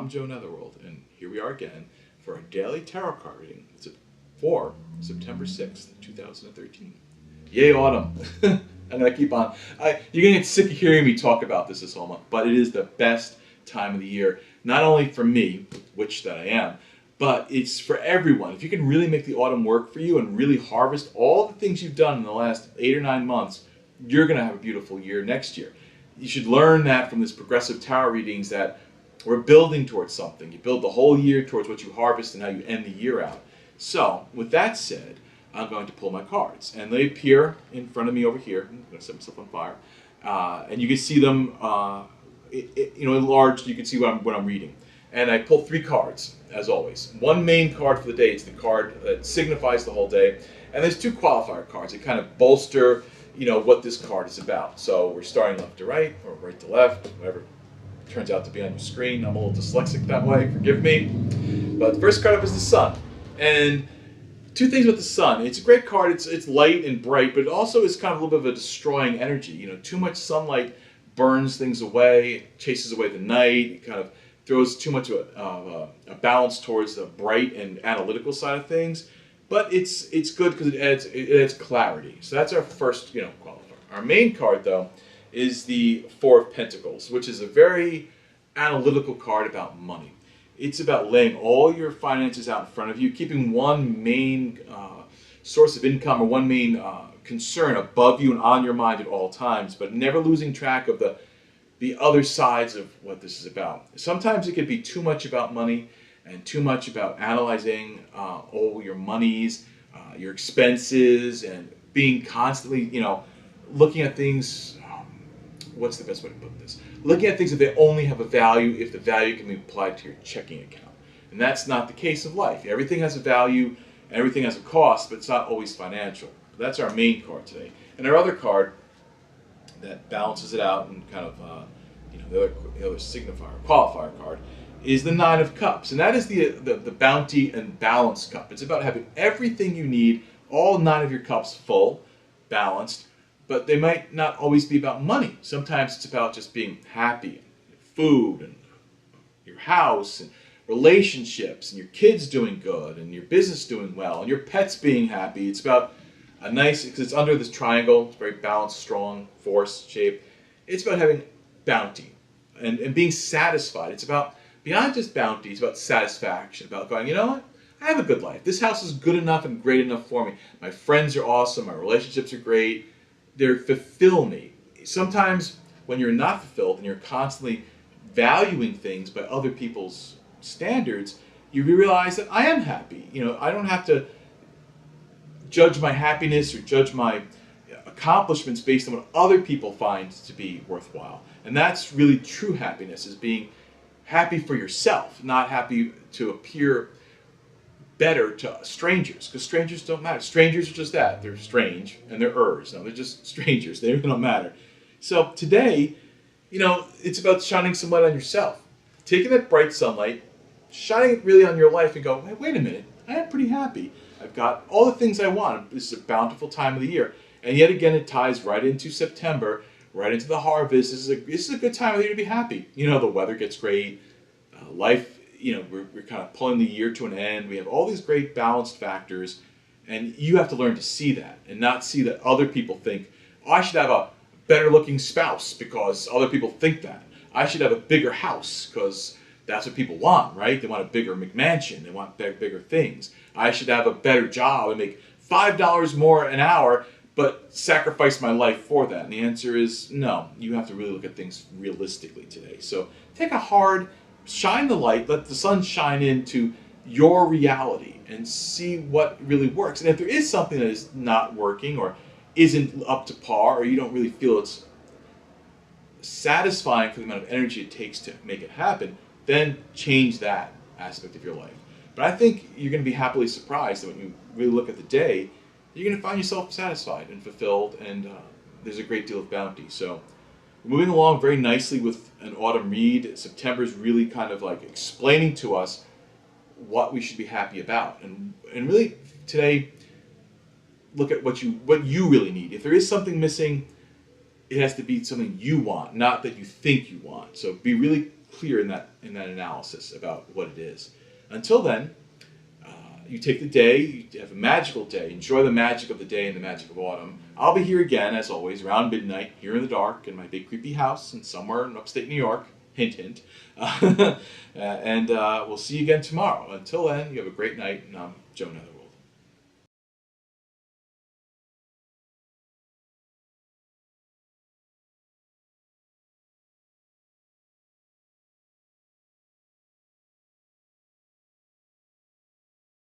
I'm Joe Netherworld, and here we are again for our daily tarot card reading for September 6th, 2013. Yay, autumn. I'm going to keep on. You're going to get sick of hearing me talk about this whole month, but it is the best time of the year. Not only for me, which that I am, but it's for everyone. If you can really make the autumn work for you and really harvest all the things you've done in the last 8 or 9 months, you're going to have a beautiful year next year. You should learn that from this progressive tarot readings that we're building towards something. You build the whole year towards what you harvest and how you end the year out. So, with that said, I'm going to pull my cards. And they appear in front of me over here. I'm going to set myself on fire. And you can see them, enlarged. You can see what I'm reading. And I pulled 3 cards, as always. One main card for the day. It's the card that signifies the whole day. And there's 2 qualifier cards that kind of bolster, what this card is about. So we're starting left to right, or right to left, whatever turns out to be on your screen. I'm a little dyslexic that way, forgive me. But the first card up is the Sun. And 2 things with the Sun. It's a great card. It's light and bright, but it also is kind of a little bit of a destroying energy. Too much sunlight burns things away, chases away the night. It kind of throws too much of a balance towards the bright and analytical side of things. But it's good because it adds clarity. So that's our first qualifier. Our main card though is the Four of Pentacles, which is a very analytical card about money. It's about laying all your finances out in front of you, keeping one main source of income or one main concern above you and on your mind at all times, but never losing track of the other sides of what this is about. Sometimes it can be too much about money and too much about analyzing all your monies, your expenses, and being constantly, looking at things. What's the best way to put this? Looking at things that they only have a value if the value can be applied to your checking account. And that's not the case of life. Everything has a value, everything has a cost, but it's not always financial. That's our main card today. And our other card that balances it out and kind of, the other signifier, qualifier card, is the Nine of Cups. And that is the bounty and balance cup. It's about having everything you need, all 9 of your cups full, balanced, but they might not always be about money. Sometimes it's about just being happy, and food, and your house, and relationships, and your kids doing good, and your business doing well, and your pets being happy. It's about a nice, because it's under this triangle, it's very balanced, strong, force shape. It's about having bounty and being satisfied. It's about, beyond just bounty, it's about satisfaction, about going, you know what? I have a good life. This house is good enough and great enough for me. My friends are awesome. My relationships are great. They fulfill me. Sometimes when you're not fulfilled and you're constantly valuing things by other people's standards, you realize that I am happy. I don't have to judge my happiness or judge my accomplishments based on what other people find to be worthwhile. And that's really true happiness, is being happy for yourself, not happy to appear better to strangers, because strangers don't matter. Strangers are just that. They're strange, and they're ers. No, they're just strangers. They don't matter. So today, it's about shining some light on yourself. Taking that bright sunlight, shining it really on your life and go, hey, wait a minute, I am pretty happy. I've got all the things I want. This is a bountiful time of the year. And yet again, it ties right into September, right into the harvest. This is a good time of the year to be happy. The weather gets great. Life, we're kind of pulling the year to an end. We have all these great balanced factors, and you have to learn to see that and not see that other people think, oh, I should have a better looking spouse because other people think that. I should have a bigger house because that's what people want, right? They want a bigger McMansion. They want bigger things. I should have a better job and make $5 more an hour, but sacrifice my life for that. And the answer is no. You have to really look at things realistically today. So take a hard, shine the light, let the sun shine into your reality and see what really works. And if there is something that is not working or isn't up to par, or you don't really feel it's satisfying for the amount of energy it takes to make it happen, then change that aspect of your life. But I think you're going to be happily surprised that when you really look at the day, you're going to find yourself satisfied and fulfilled, and there's a great deal of bounty. So we're moving along very nicely with an autumn read. September's really kind of like explaining to us what we should be happy about. And really today, look at what you really need. If there is something missing, it has to be something you want, not that you think you want. So be really clear in that analysis about what it is. Until then, you take the day, you have a magical day, enjoy the magic of the day and the magic of autumn. I'll be here again, as always, around midnight, here in the dark, in my big creepy house, and somewhere in upstate New York. Hint, hint. And we'll see you again tomorrow. Until then, you have a great night, and I'm Joe Netherwood.